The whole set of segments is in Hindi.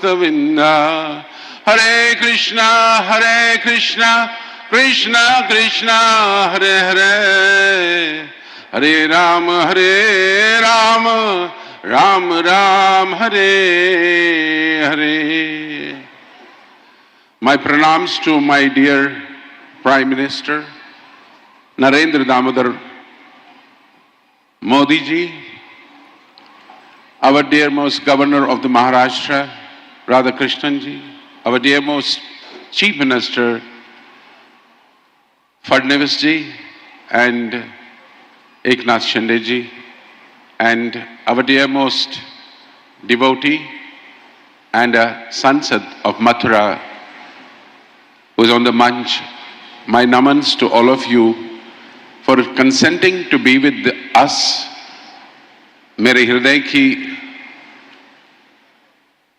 Govinda, Hare Krishna, Krishna Krishna, Hare Hare, Hare Ram, Ram Ram, Hare Hare. My pranams to my dear Prime Minister Narendra Damodar Modi ji, our dearmost Governor of the Maharashtra, Radhakrishnan ji, our dearmost Chief Minister Fadnavis ji and Eknath Shinde ji, and our dearmost devotee and a Sansad of Mathura who is on the manch, my namans to all of you for consenting to be with us. मेरे हृदय की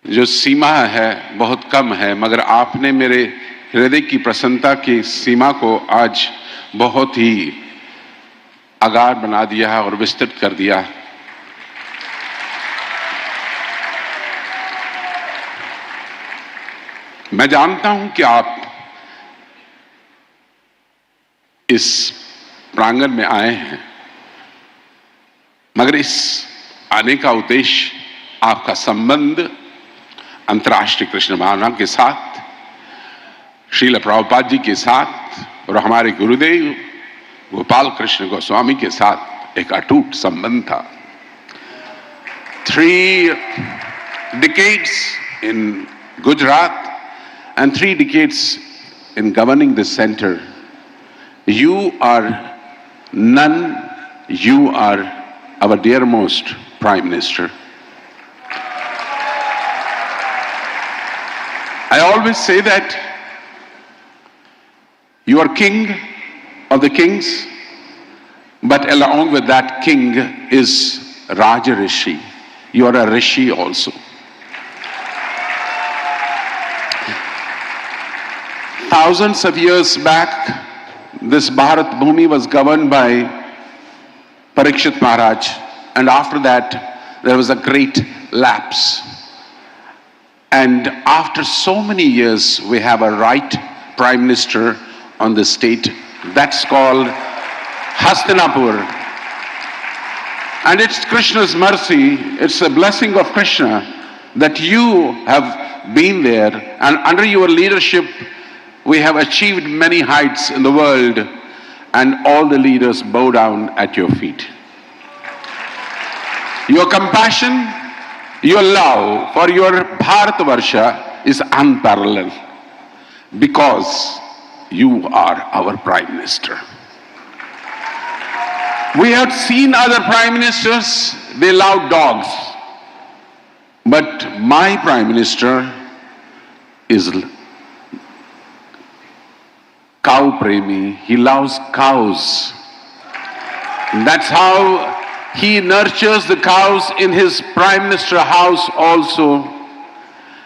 जो सीमा है बहुत कम है, मगर आपने मेरे हृदय की प्रसन्नता की सीमा को आज बहुत ही आगार बना दिया है और विस्तृत कर दिया। मैं जानता हूं कि आप इस प्रांगण में आए हैं, मगर इस आने का उद्देश्य आपका संबंध अंतर्राष्ट्रीय कृष्ण भावना के साथ, श्रील प्रभुपाद जी के साथ और हमारे गुरुदेव गोपाल कृष्ण गोस्वामी के साथ एक अटूट संबंध था। 3 decades in Gujarat and 3 decades in governing this center. You are our dearmost Prime Minister. I always say that you are king of the kings, but along with that king is Raja Rishi. You are a Rishi also. Thousands of years back, this Bharat Bhumi was governed by Parikshit Maharaj, and after that there was a great lapse. And after so many years, we have a right Prime Minister on the state. That's called Hastinapur. And it's Krishna's mercy, it's a blessing of Krishna that you have been there, and under your leadership, we have achieved many heights in the world, and all the leaders bow down at your feet. Your compassion, your love for your Bharatvarsha is unparalleled because you are our Prime Minister. We have seen other Prime Ministers, they love dogs. But my Prime Minister is cow premi. He loves cows. That's how he nurtures the cows in his Prime Minister house also.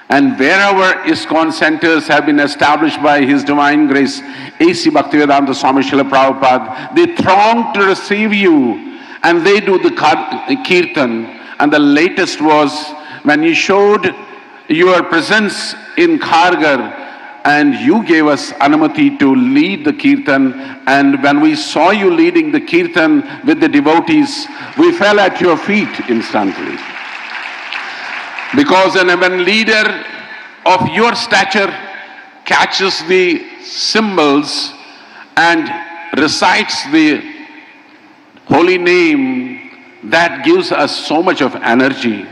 And wherever ISKCON centers have been established by His Divine Grace, A.C. Bhaktivedanta Swami Srila Prabhupada, they throng to receive you and they do the kirtan. And the latest was when you showed your presence in Khargar and you gave us anumati to lead the kirtan, and when we saw you leading the kirtan with the devotees, we fell at your feet instantly. Because when a leader of your stature catches the cymbals and recites the holy name, that gives us so much of energy.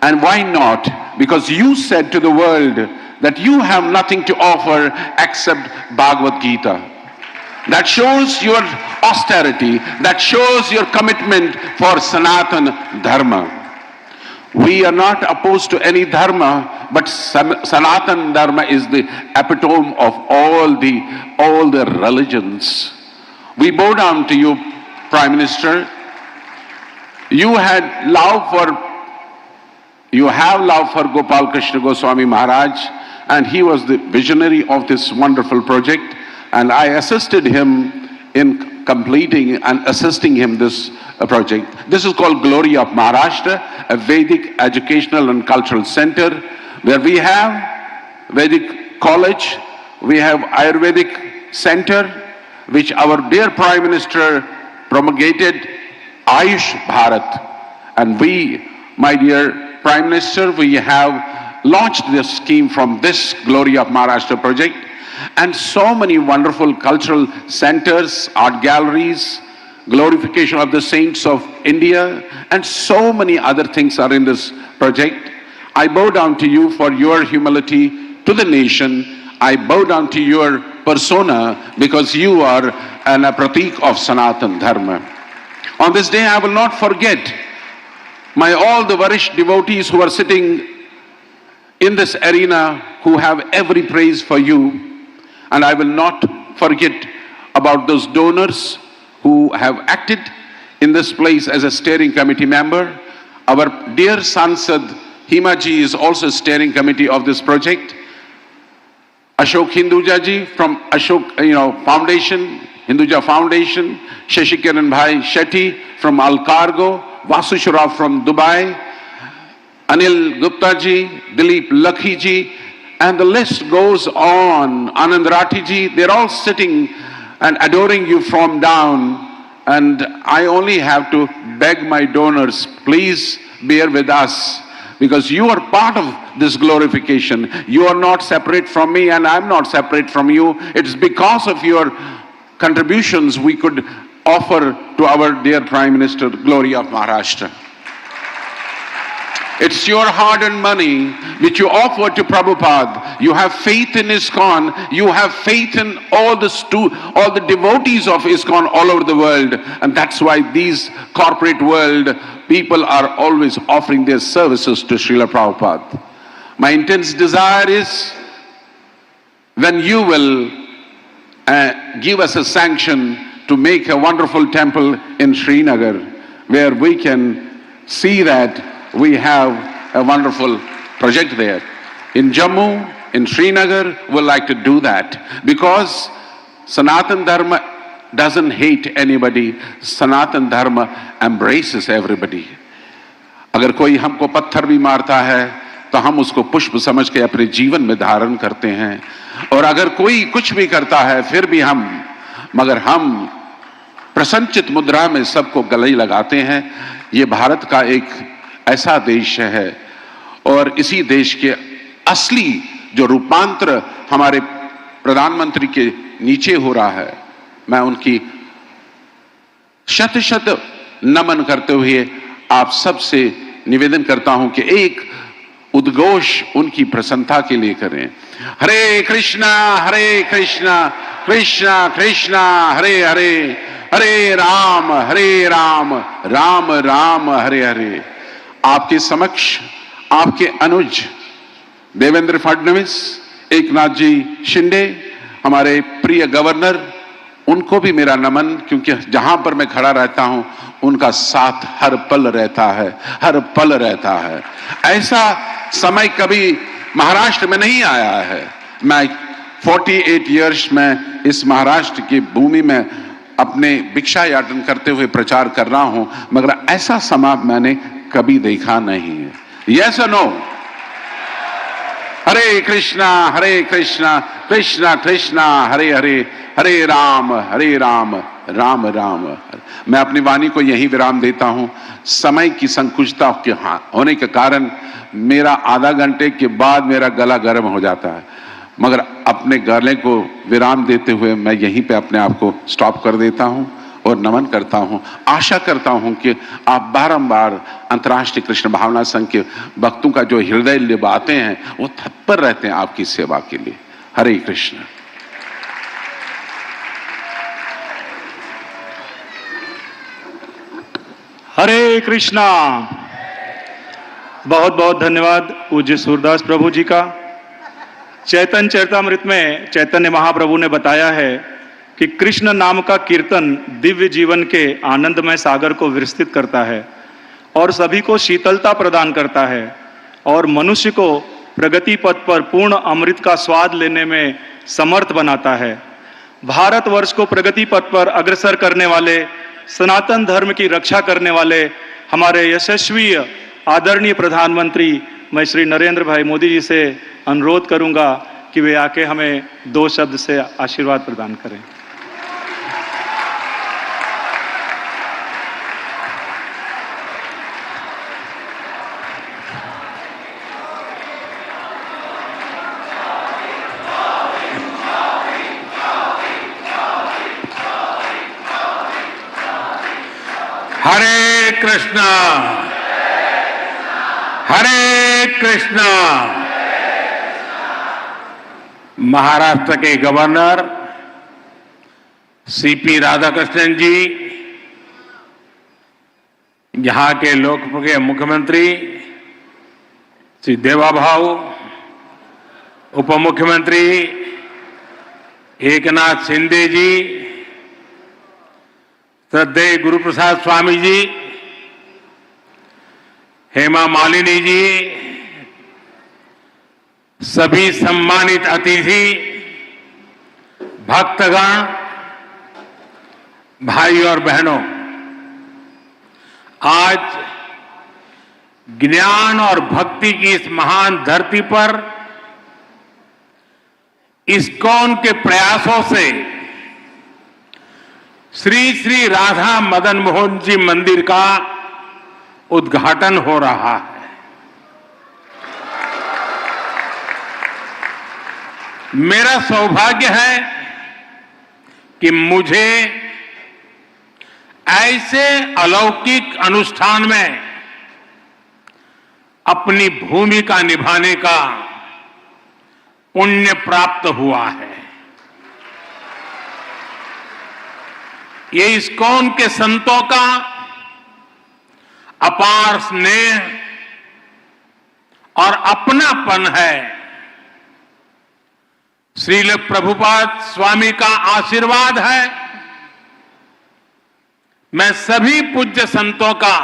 And why not? Because you said to the world that you have nothing to offer except Bhagavad Gita. That shows your austerity, that shows your commitment for Sanatana Dharma. We are not opposed to any dharma, but Sanatana Dharma is the epitome of all the religions. We bow down to you, Prime Minister. You have love for Gopal Krishna Goswami Maharaj, and he was the visionary of this wonderful project, and I assisted him in completing and assisting him this project. This is called Glory of Maharashtra, a Vedic educational and cultural center where we have Vedic College, we have Ayurvedic Center, which our dear Prime Minister promulgated, Ayush Bharat. And we, my dear Prime Minister, we have launched this scheme from this Glory of Maharashtra project, and so many wonderful cultural centers, art galleries, glorification of the saints of India, and so many other things are in this project. I bow down to you for your humility to the nation. I bow down to your persona because you are a pratik of Sanatan Dharma. On this day, I will not forget all the Varish devotees who are sitting in this arena, who have every praise for you. And I will not forget about those donors who have acted in this place as a steering committee member. Our dear Sansad Hima ji is also steering committee of this project. Ashok Hinduja ji from Ashok Foundation, Hinduja Foundation, Shashikiran Bhai Shetty from Alcargo, Vasu Shroff from Dubai, Anil Gupta ji, Dilip Lakhi ji, and the list goes on. Anand Rathi ji, they're all sitting and adoring you from down. And I only have to beg my donors, please bear with us, because you are part of this glorification. You are not separate from me, and I'm not separate from you. It's because of your contributions we could offer to our dear Prime Minister Glory of Maharashtra. It's your hard-earned money which you offer to Prabhupada. You have faith in ISKCON. You have faith in all the devotees of ISKCON all over the world. And that's why these corporate world people are always offering their services to Srila Prabhupada. My intense desire is, when you will give us a sanction to make a wonderful temple in Srinagar, where we can see that we have a wonderful project there. In Jammu, in Srinagar, we'd like to do that, because Sanatan Dharma doesn't hate anybody. Sanatan Dharma embraces everybody. अगर कोई हमको पत्थर भी मारता है तो हम उसको पुष्प समझ के अपने जीवन में धारण करते हैं, और अगर कोई कुछ भी करता है फिर भी मगर हम प्रसन्नचित मुद्रा में सबको गले लगाते हैं। ये भारत का एक ऐसा देश है, और इसी देश के असली जो रूपांतर हमारे प्रधानमंत्री के नीचे हो रहा है, मैं उनकी शत शत नमन करते हुए आप सबसे निवेदन करता हूं कि एक उद्घोष उनकी प्रसन्नता के लिए करें। हरे कृष्णा कृष्णा कृष्णा हरे हरे, हरे राम राम राम हरे हरे। आपके समक्ष आपके अनुज देवेंद्र फडणवीस, एकनाथ जी शिंदे, हमारे प्रिय गवर्नर, उनको भी मेरा नमन, क्योंकि जहां पर मैं खड़ा रहता हूं उनका साथ हर पल रहता है, हर पल रहता है। ऐसा समय कभी महाराष्ट्र में नहीं आया है। मैं 48 इयर्स में इस महाराष्ट्र की भूमि में अपने भिक्षा याटन करते हुए प्रचार कर रहा हूं, मगर ऐसा समय मैंने कभी देखा नहीं है। यस और नो? हरे कृष्णा कृष्णा कृष्णा हरे हरे, हरे राम राम राम। मैं अपनी वाणी को यही विराम देता हूं। समय की संकुचितता के होने के कारण मेरा आधा घंटे के बाद मेरा गला गर्म हो जाता है, मगर अपने गले को विराम देते हुए मैं यहीं पे अपने आप को स्टॉप कर देता हूं और नमन करता हूं। आशा करता हूं कि आप बारंबार अंतर्राष्ट्रीय कृष्ण भावना संघ के भक्तों का जो हृदय लिबाते हैं वो तत्पर रहते हैं आपकी सेवा के लिए। हरे कृष्ण। हरे कृष्णा। बहुत बहुत धन्यवाद पूज्य सूरदास प्रभु जी का। चैतन्य चरितामृत में चैतन्य महाप्रभु ने बताया है कि कृष्ण नाम का कीर्तन दिव्य जीवन के आनंदमय सागर को विस्तृत करता है और सभी को शीतलता प्रदान करता है और मनुष्य को प्रगति पथ पर पूर्ण अमृत का स्वाद लेने में समर्थ बनाता है। भारतवर्ष को प्रगति पथ पर अग्रसर करने वाले, सनातन धर्म की रक्षा करने वाले हमारे यशस्वी आदरणीय प्रधानमंत्री मैं श्री नरेंद्र भाई मोदी जी से अनुरोध करूंगा कि वे आके हमें 2 शब्द से आशीर्वाद प्रदान करें। हरे कृष्णा हरे कृष्णा। महाराष्ट्र के गवर्नर सीपी राधाकृष्णन जी, यहां के लोकप्रिय मुख्यमंत्री श्री देवाभाऊ, उप मुख्यमंत्री एकनाथ शिंदे जी, श्रद्धेय गुरुप्रसाद स्वामी जी, हेमा मालिनी जी, सभी सम्मानित अतिथि, भक्तगण, भाई और बहनों, आज ज्ञान और भक्ति की इस महान धरती पर इस्कॉन के प्रयासों से श्री श्री राधा मदन मोहन जी मंदिर का उद्घाटन हो रहा है। मेरा सौभाग्य है कि मुझे ऐसे अलौकिक अनुष्ठान में अपनी भूमिका निभाने का पुण्य प्राप्त हुआ है। ये इस्कॉन के संतों का अपार स्नेह और अपनापन है। श्रील प्रभुपाद स्वामी का आशीर्वाद है। मैं सभी पूज्य संतों का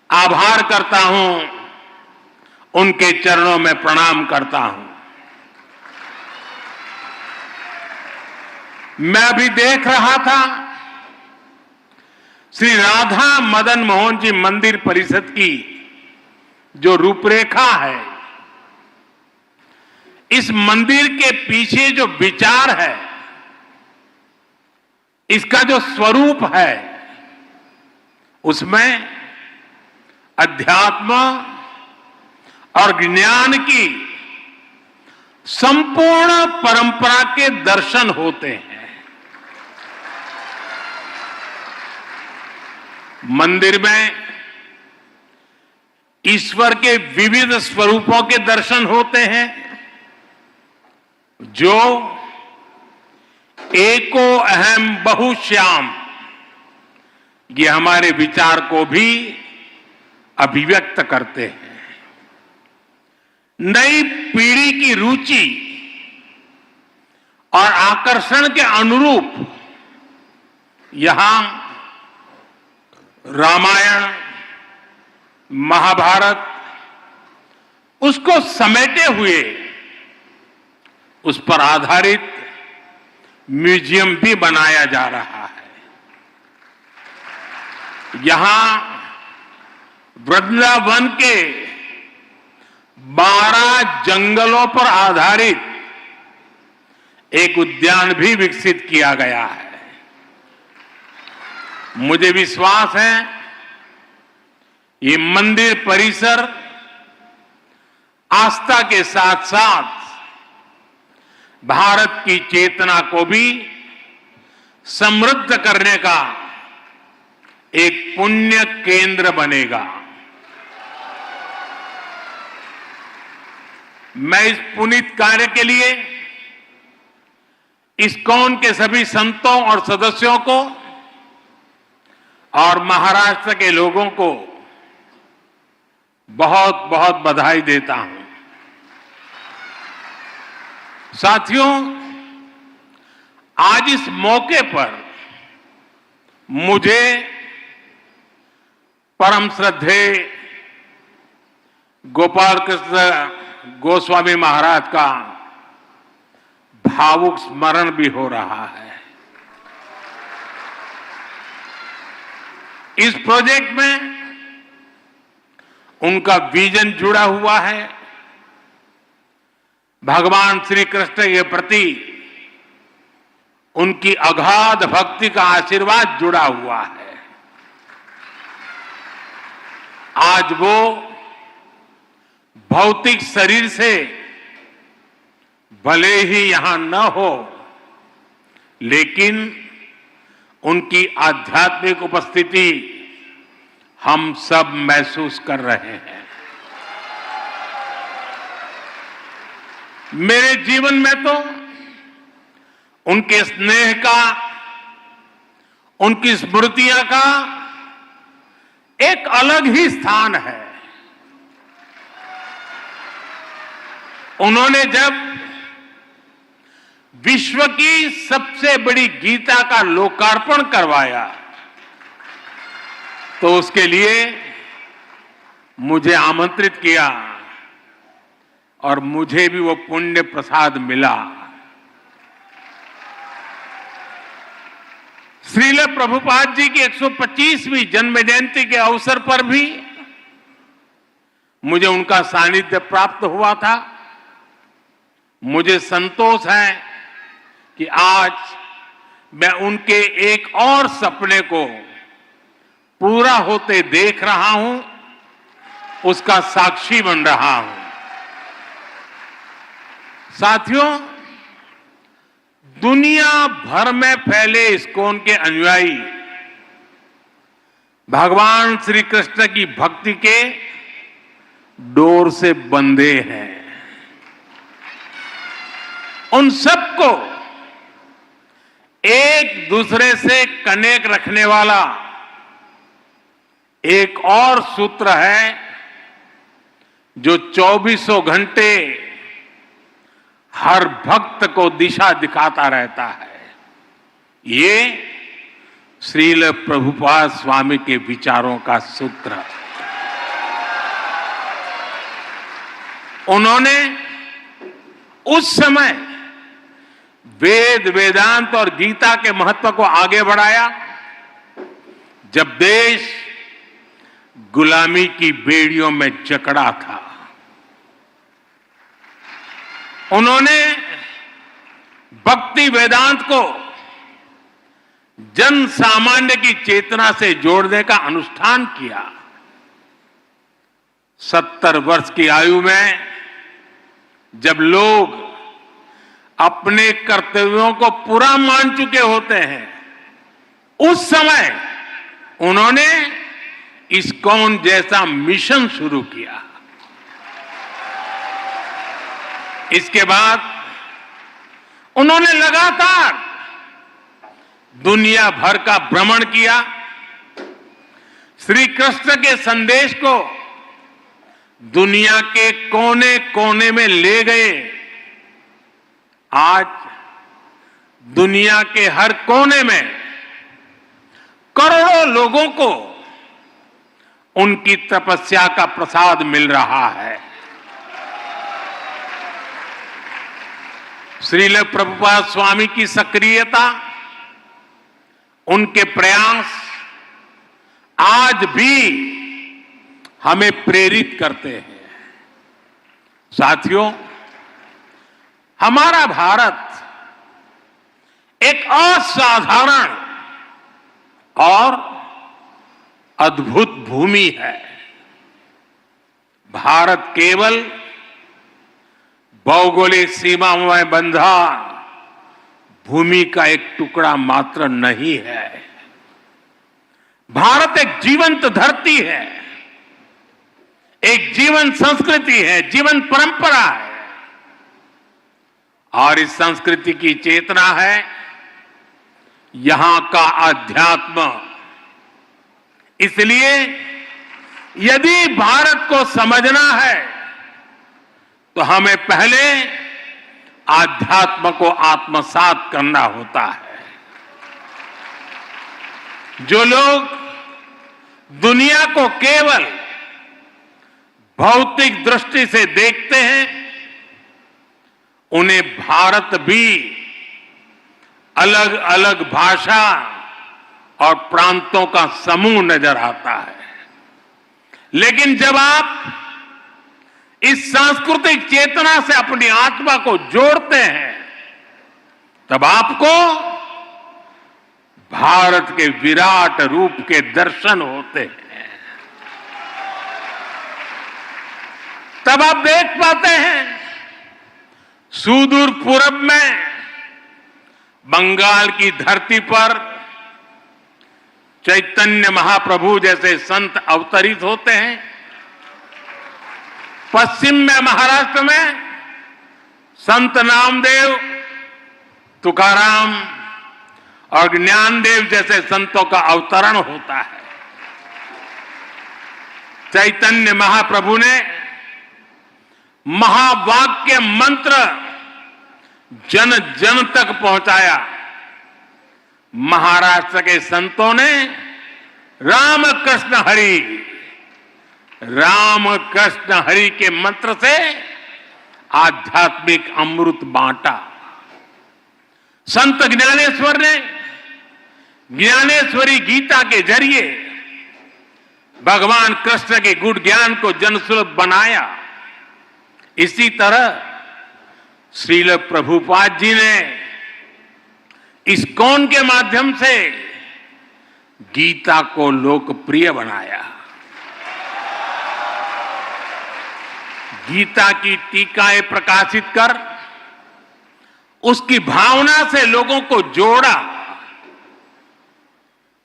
आभार करता हूं, उनके चरणों में प्रणाम करता हूं। मैं अभी देख रहा था श्री राधा मदन मोहन जी मंदिर परिषद की जो रूपरेखा है, इस मंदिर के पीछे जो विचार है, इसका जो स्वरूप है, उसमें अध्यात्म और ज्ञान की संपूर्ण परंपरा के दर्शन होते हैं। मंदिर में ईश्वर के विविध स्वरूपों के दर्शन होते हैं, जो एको अहम बहुश्याम, ये हमारे विचार को भी अभिव्यक्त करते हैं। नई पीढ़ी की रुचि और आकर्षण के अनुरूप यहां रामायण, महाभारत, उसको समेटे हुए उस पर आधारित म्यूजियम भी बनाया जा रहा है। यहां वृंदावन के 12 जंगलों पर आधारित एक उद्यान भी विकसित किया गया है। मुझे विश्वास है ये मंदिर परिसर आस्था के साथ साथ भारत की चेतना को भी समृद्ध करने का एक पुण्य केंद्र बनेगा। मैं इस पुनीत कार्य के लिए इस्कॉन के सभी संतों और सदस्यों को और महाराष्ट्र के लोगों को बहुत बहुत बधाई देता हूं। साथियों, आज इस मौके पर मुझे परम श्रद्धेय गोपाल कृष्ण गोस्वामी महाराज का भावुक स्मरण भी हो रहा है। इस प्रोजेक्ट में उनका विजन जुड़ा हुआ है, भगवान श्री कृष्ण के प्रति उनकी अगाध भक्ति का आशीर्वाद जुड़ा हुआ है। आज वो भौतिक शरीर से भले ही यहां न हो, लेकिन उनकी आध्यात्मिक उपस्थिति हम सब महसूस कर रहे हैं। मेरे जीवन में तो उनके स्नेह का, उनकी स्मृतियां का एक अलग ही स्थान है। उन्होंने जब विश्व की सबसे बड़ी गीता का लोकार्पण करवाया तो उसके लिए मुझे आमंत्रित किया और मुझे भी वो पुण्य प्रसाद मिला। श्रील प्रभुपाद जी की 125वीं जन्म जयंती के अवसर पर भी मुझे उनका सानिध्य प्राप्त हुआ था। मुझे संतोष है कि आज मैं उनके एक और सपने को पूरा होते देख रहा हूं, उसका साक्षी बन रहा हूं। साथियों, दुनिया भर में फैले इस्कॉन के अनुयायी भगवान श्री कृष्ण की भक्ति के डोर से बंधे हैं। उन सबको एक दूसरे से कनेक्ट रखने वाला एक और सूत्र है जो 24 घंटे हर भक्त को दिशा दिखाता रहता है। ये श्रील प्रभुपाद स्वामी के विचारों का सूत्र। उन्होंने उस समय वेद, वेदांत और गीता के महत्व को आगे बढ़ाया जब देश गुलामी की बेड़ियों में जकड़ा था। उन्होंने भक्ति वेदांत को जन सामान्य की चेतना से जोड़ने का अनुष्ठान किया। 70 वर्ष की आयु में जब लोग अपने कर्तव्यों को पूरा मान चुके होते हैं, उस समय उन्होंने इस्कॉन जैसा मिशन शुरू किया। इसके बाद उन्होंने लगातार दुनिया भर का भ्रमण किया, श्री कृष्ण के संदेश को दुनिया के कोने कोने में ले गए। आज दुनिया के हर कोने में करोड़ों लोगों को उनकी तपस्या का प्रसाद मिल रहा है। श्रील प्रभुपाद स्वामी की सक्रियता, उनके प्रयास आज भी हमें प्रेरित करते हैं। साथियों, हमारा भारत एक असाधारण और अद्भुत भूमि है। भारत केवल भौगोलिक सीमाओं में बंधा भूमि का एक टुकड़ा मात्र नहीं है। भारत एक जीवंत धरती है, एक जीवन संस्कृति है, जीवन परंपरा है और इस संस्कृति की चेतना है यहां का अध्यात्म। इसलिए यदि भारत को समझना है तो हमें पहले आध्यात्म को आत्मसात करना होता है। जो लोग दुनिया को केवल भौतिक दृष्टि से देखते हैं, उन्हें भारत भी अलग अलग भाषा और प्रांतों का समूह नजर आता है। लेकिन जब आप इस सांस्कृतिक चेतना से अपनी आत्मा को जोड़ते हैं, तब आपको भारत के विराट रूप के दर्शन होते हैं। तब आप देख पाते हैं सुदूर पूरब में बंगाल की धरती पर चैतन्य महाप्रभु जैसे संत अवतरित होते हैं। पश्चिम में महाराष्ट्र में संत नामदेव, तुकाराम और ज्ञानदेव जैसे संतों का अवतरण होता है। चैतन्य महाप्रभु ने महावाक्य मंत्र जन जन तक पहुंचाया। महाराष्ट्र के संतों ने राम कृष्ण हरि के मंत्र से आध्यात्मिक अमृत बांटा। संत ज्ञानेश्वर ने ज्ञानेश्वरी गीता के जरिए भगवान कृष्ण के गुण ज्ञान को जनसुलभ बनाया। इसी तरह श्रील प्रभुपाद जी ने इस्कॉन के माध्यम से गीता को लोकप्रिय बनाया। गीता की टीकाएं प्रकाशित कर उसकी भावना से लोगों को जोड़ा।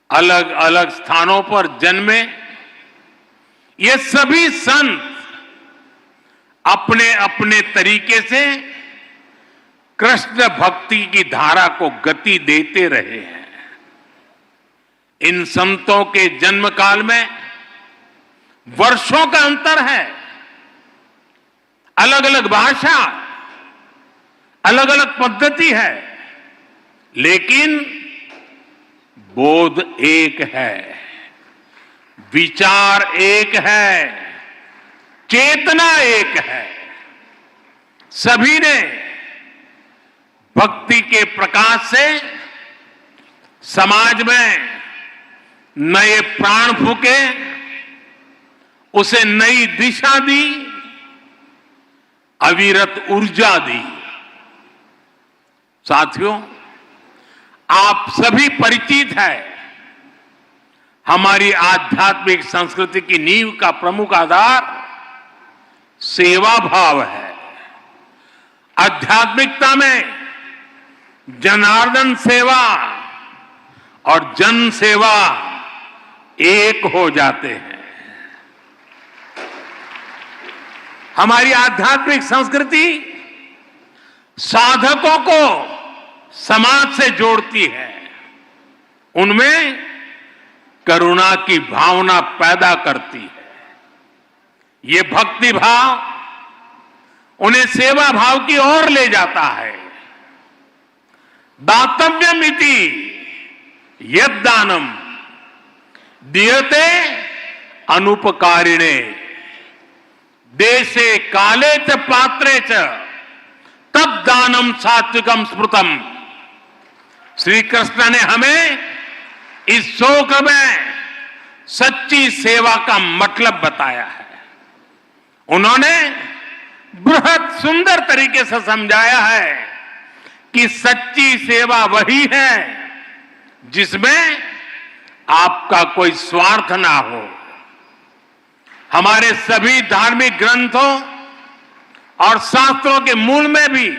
अलग अलग स्थानों पर जन्मे ये सभी संत अपने अपने तरीके से कृष्ण भक्ति की धारा को गति देते रहे हैं। इन संतों के जन्म काल में वर्षों का अंतर है। अलग अलग भाषा, अलग अलग पद्धति है, लेकिन बोध एक है, विचार एक है, चेतना एक है। सभी ने भक्ति के प्रकाश से समाज में नए प्राण फूके, उसे नई दिशा दी, अविरत ऊर्जा दी। साथियों, आप सभी परिचित है, हमारी आध्यात्मिक संस्कृति की नींव का प्रमुख आधार सेवा भाव है। आध्यात्मिकता में जनार्दन सेवा और जन सेवा एक हो जाते हैं। हमारी आध्यात्मिक संस्कृति साधकों को समाज से जोड़ती है, उनमें करुणा की भावना पैदा करती है। ये भक्ति भाव उन्हें सेवा भाव की ओर ले जाता है। दातव्यमिति यद्दानम दीयते अनुपकारिणे देशे काले च पात्रे च तद्दानम सात्विकम स्मृतम। श्री कृष्ण ने हमें इस श्लोक में सच्ची सेवा का मतलब बताया है। उन्होंने बृहद सुंदर तरीके से समझाया है कि सच्ची सेवा वही है जिसमें आपका कोई स्वार्थ ना हो। हमारे सभी धार्मिक ग्रंथों और शास्त्रों के मूल में भी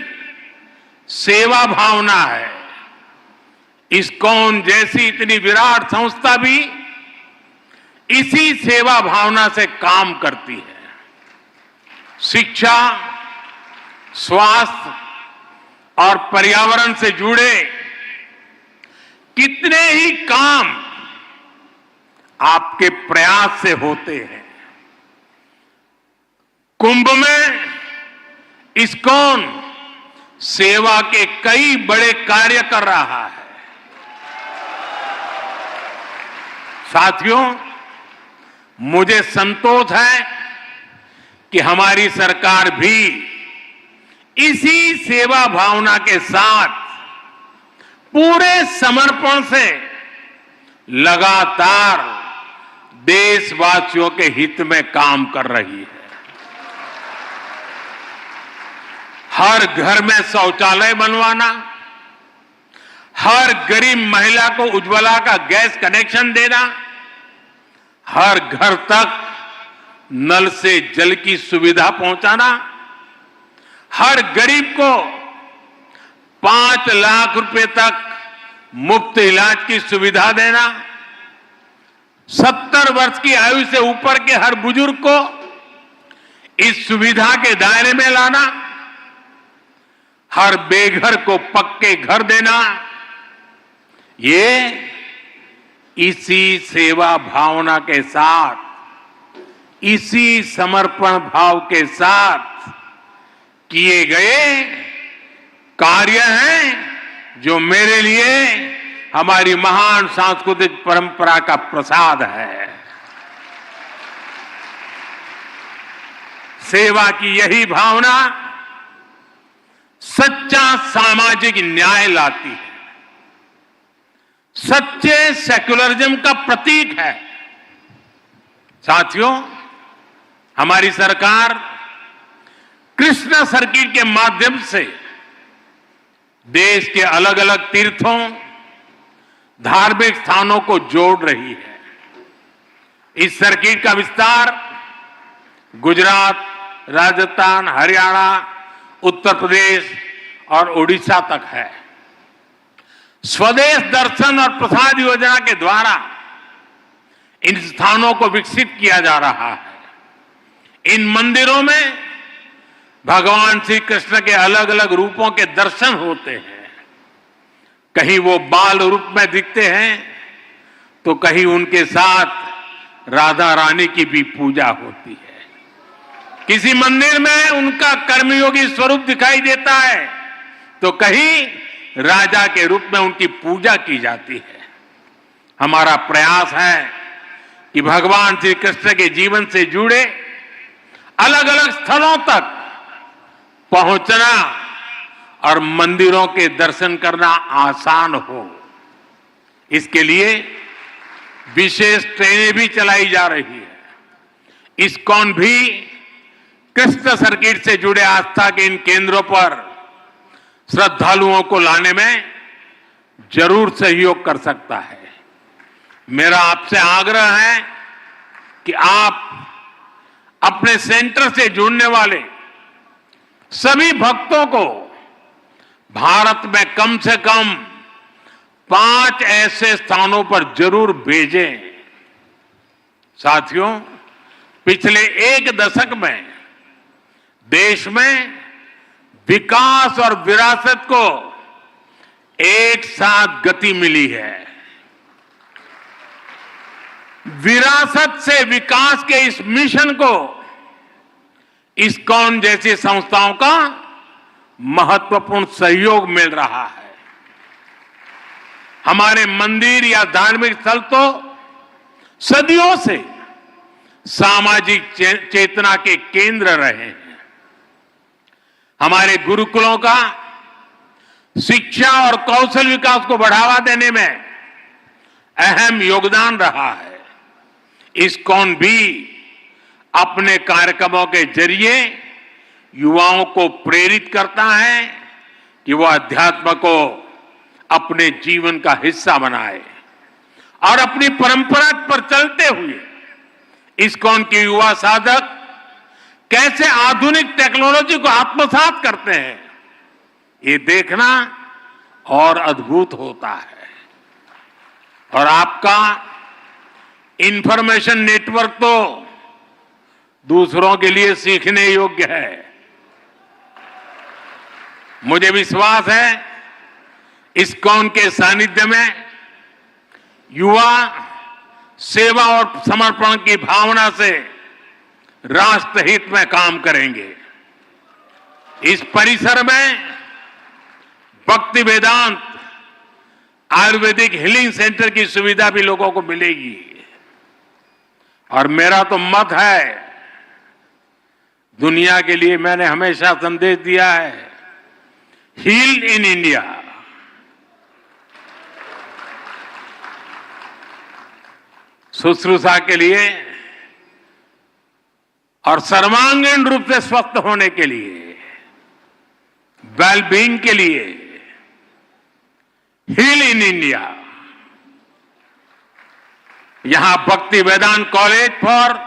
सेवा भावना है। इस्कॉन जैसी इतनी विराट संस्था भी इसी सेवा भावना से काम करती है। शिक्षा, स्वास्थ्य और पर्यावरण से जुड़े कितने ही काम आपके प्रयास से होते हैं। कुंभ में इस्कॉन सेवा के कई बड़े कार्य कर रहा है। साथियों, मुझे संतोष है कि हमारी सरकार भी इसी सेवा भावना के साथ पूरे समर्पण से लगातार देशवासियों के हित में काम कर रही है। हर घर में शौचालय बनवाना, हर गरीब महिला को उज्ज्वला का गैस कनेक्शन देना, हर घर तक नल से जल की सुविधा पहुंचाना, हर गरीब को 5 लाख रुपए तक मुफ्त इलाज की सुविधा देना, 70 वर्ष की आयु से ऊपर के हर बुजुर्ग को इस सुविधा के दायरे में लाना, हर बेघर को पक्के घर देना, ये इसी सेवा भावना के साथ, इसी समर्पण भाव के साथ किए गए कार्य हैं जो मेरे लिए हमारी महान सांस्कृतिक परंपरा का प्रसाद है। सेवा की यही भावना सच्चा सामाजिक न्याय लाती है, सच्चे सेक्युलरिज्म का प्रतीक है। साथियों, हमारी सरकार कृष्ण सर्किट के माध्यम से देश के अलग अलग तीर्थों, धार्मिक स्थानों को जोड़ रही है। इस सर्किट का विस्तार गुजरात, राजस्थान, हरियाणा, उत्तर प्रदेश और उड़ीसा तक है। स्वदेश दर्शन और प्रसाद योजना के द्वारा इन स्थानों को विकसित किया जा रहा है। इन मंदिरों में भगवान श्री कृष्ण के अलग अलग रूपों के दर्शन होते हैं। कहीं वो बाल रूप में दिखते हैं तो कहीं उनके साथ राधा रानी की भी पूजा होती है। किसी मंदिर में उनका कर्मयोगी स्वरूप दिखाई देता है तो कहीं राजा के रूप में उनकी पूजा की जाती है। हमारा प्रयास है कि भगवान श्री कृष्ण के जीवन से जुड़े अलग अलग स्थलों तक पहुंचना और मंदिरों के दर्शन करना आसान हो। इसके लिए विशेष ट्रेनें भी चलाई जा रही है। इस्कॉन भी कृष्ण सर्किट से जुड़े आस्था के इन केंद्रों पर श्रद्धालुओं को लाने में जरूर सहयोग कर सकता है। मेरा आपसे आग्रह है कि आप अपने सेंटर से जुड़ने वाले सभी भक्तों को भारत में कम से कम 5 ऐसे स्थानों पर जरूर भेजें। साथियों, पिछले 1 दशक में देश में विकास और विरासत को एक साथ गति मिली है। विरासत से विकास के इस मिशन को इस्कॉन जैसी संस्थाओं का महत्वपूर्ण सहयोग मिल रहा है। हमारे मंदिर या धार्मिक स्थल तो सदियों से सामाजिक चेतना के केंद्र रहे हैं। हमारे गुरुकुलों का शिक्षा और कौशल विकास को बढ़ावा देने में अहम योगदान रहा है। इस्कॉन भी अपने कार्यक्रमों के जरिए युवाओं को प्रेरित करता है कि वो अध्यात्म को अपने जीवन का हिस्सा बनाए और अपनी परंपरा पर चलते हुए इस्कॉन के युवा साधक कैसे आधुनिक टेक्नोलॉजी को आत्मसात करते हैं, ये देखना और अद्भुत होता है। और आपका इंफॉर्मेशन नेटवर्क तो दूसरों के लिए सीखने योग्य है। मुझे विश्वास है इस्कॉन के सानिध्य में युवा सेवा और समर्पण की भावना से राष्ट्र हित में काम करेंगे। इस परिसर में भक्ति वेदांत आयुर्वेदिक हीलिंग सेंटर की सुविधा भी लोगों को मिलेगी। और मेरा तो मत है, दुनिया के लिए मैंने हमेशा संदेश दिया है, हील इन इंडिया। शुश्रूषा के लिए और सर्वांगीण रूप से स्वस्थ होने के लिए, वेलबींग के लिए हील इन इंडिया, यहां भक्ति वेदांत कॉलेज फॉर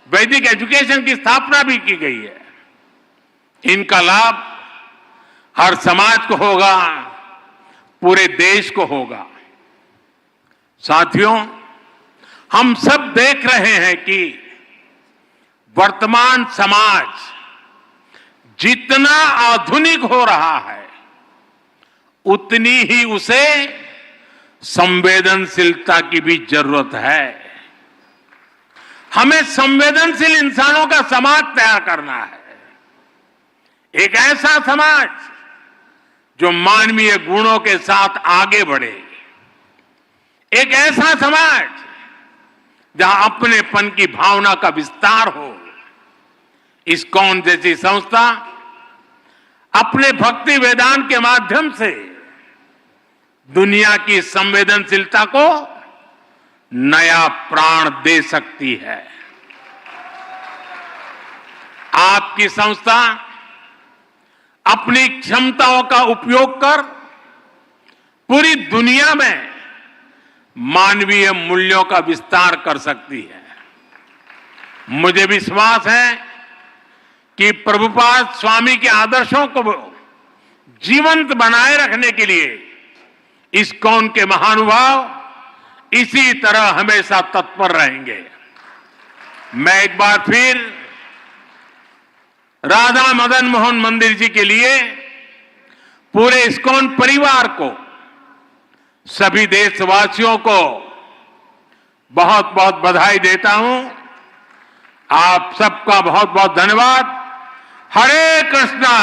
वैदिक एजुकेशन की स्थापना भी की गई है। इनका लाभ हर समाज को होगा, पूरे देश को होगा। साथियों, हम सब देख रहे हैं कि वर्तमान समाज जितना आधुनिक हो रहा है, उतनी ही उसे संवेदनशीलता की भी जरूरत है। हमें संवेदनशील इंसानों का समाज तैयार करना है, एक ऐसा समाज जो मानवीय गुणों के साथ आगे बढ़े, एक ऐसा समाज जहां अपनेपन की भावना का विस्तार हो। इस्कॉन जैसी संस्था अपने भक्ति वेदांत के माध्यम से दुनिया की संवेदनशीलता को नया प्राण दे सकती है। आपकी संस्था अपनी क्षमताओं का उपयोग कर पूरी दुनिया में मानवीय मूल्यों का विस्तार कर सकती है। मुझे विश्वास है कि प्रभुपाद स्वामी के आदर्शों को जीवंत बनाए रखने के लिए इस्कॉन के महानुभाव इसी तरह हमेशा तत्पर रहेंगे। मैं एक बार फिर राधा मदन मोहन मंदिर जी के लिए पूरे इस्कॉन परिवार को, सभी देशवासियों को बहुत बहुत बधाई देता हूं। आप सबका बहुत बहुत धन्यवाद। हरे कृष्णा।